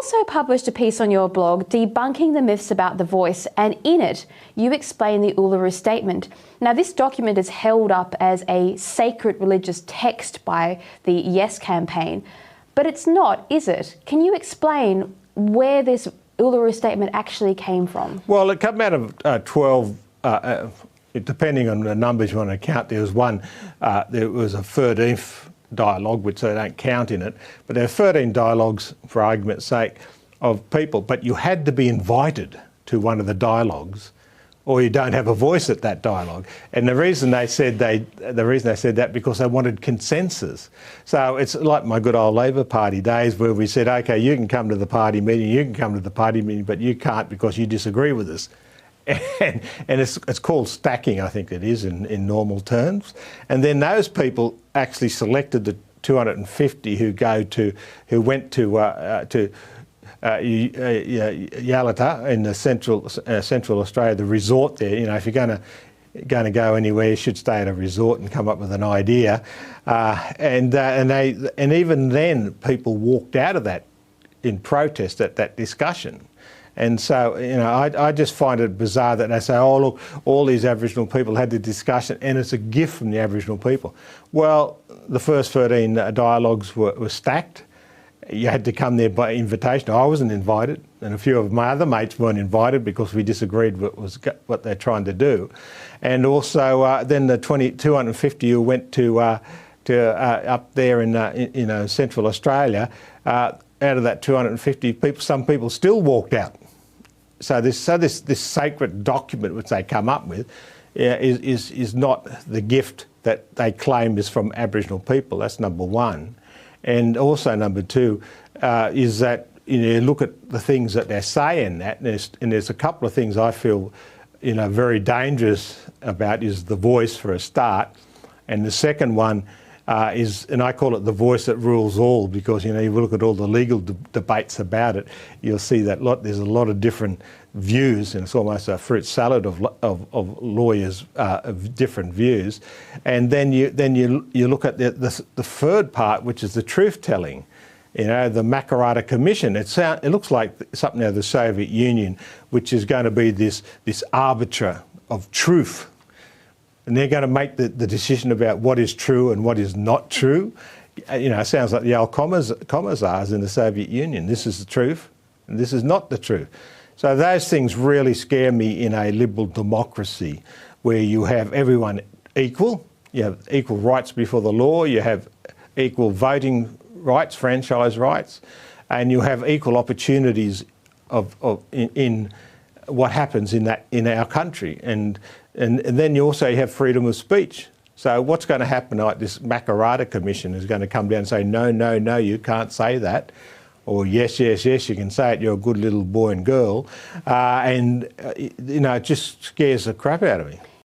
also published a piece on your blog debunking the myths about the voice, and in it you explain the Uluru Statement. Now, this document is held up as a sacred religious text by the Yes campaign, but it's not, is it? Can you explain where this Uluru Statement actually came from? Well, it came out of 12, depending on the numbers you want to count. There was one, there was a 13th dialogue, which they don't count in it, but there are 13 dialogues, for argument's sake, of people, but you had to be invited to one of the dialogues or you don't have a voice at that dialogue. And the reason they said that because they wanted consensus. So it's like my good old Labor Party days where we said, okay, you can come to the party meeting, you can come to the party meeting, but you can't because you disagree with us. And it's called stacking, I think it is in normal terms. And then those people actually selected the 250 who went to Yalata in the central Australia, the resort there. You know, if you're going to go anywhere, you should stay at a resort and come up with an idea. And even then, people walked out of that in protest at that discussion. And so, you know, I just find it bizarre that they say, oh, look, all these Aboriginal people had the discussion and it's a gift from the Aboriginal people. Well, the first 13 dialogues were stacked. You had to come there by invitation. I wasn't invited, and a few of my other mates weren't invited because we disagreed what they're trying to do. And also then the 250 who went to up there in Central Australia, out of that 250 people, some people still walked out. So this sacred document which they come up with is not the gift that they claim is from Aboriginal people. That's number one. And also number two is that you look at the things that they're saying and there's a couple of things I feel very dangerous about. Is the voice for a start, and the second one is, and I call it the voice that rules all, because you look at all the legal debates about it, you'll see that there's a lot of different views, and it's almost a fruit salad of lawyers of different views. And then you look at the third part, which is the truth telling. The Makarrata Commission. It looks like something out of the Soviet Union, which is going to be this arbiter of truth. And they're going to make the decision about what is true and what is not true. It sounds like the old commissars in the Soviet Union. This is the truth and this is not the truth. So those things really scare me in a liberal democracy where you have everyone equal, you have equal rights before the law, you have equal voting rights, franchise rights, and you have equal opportunities in what happens in our country. And then you also have freedom of speech. So what's going to happen, like this Makarrata Commission is going to come down and say, no, no, no, you can't say that. Or yes, yes, yes, you can say it, you're a good little boy and girl. It just scares the crap out of me.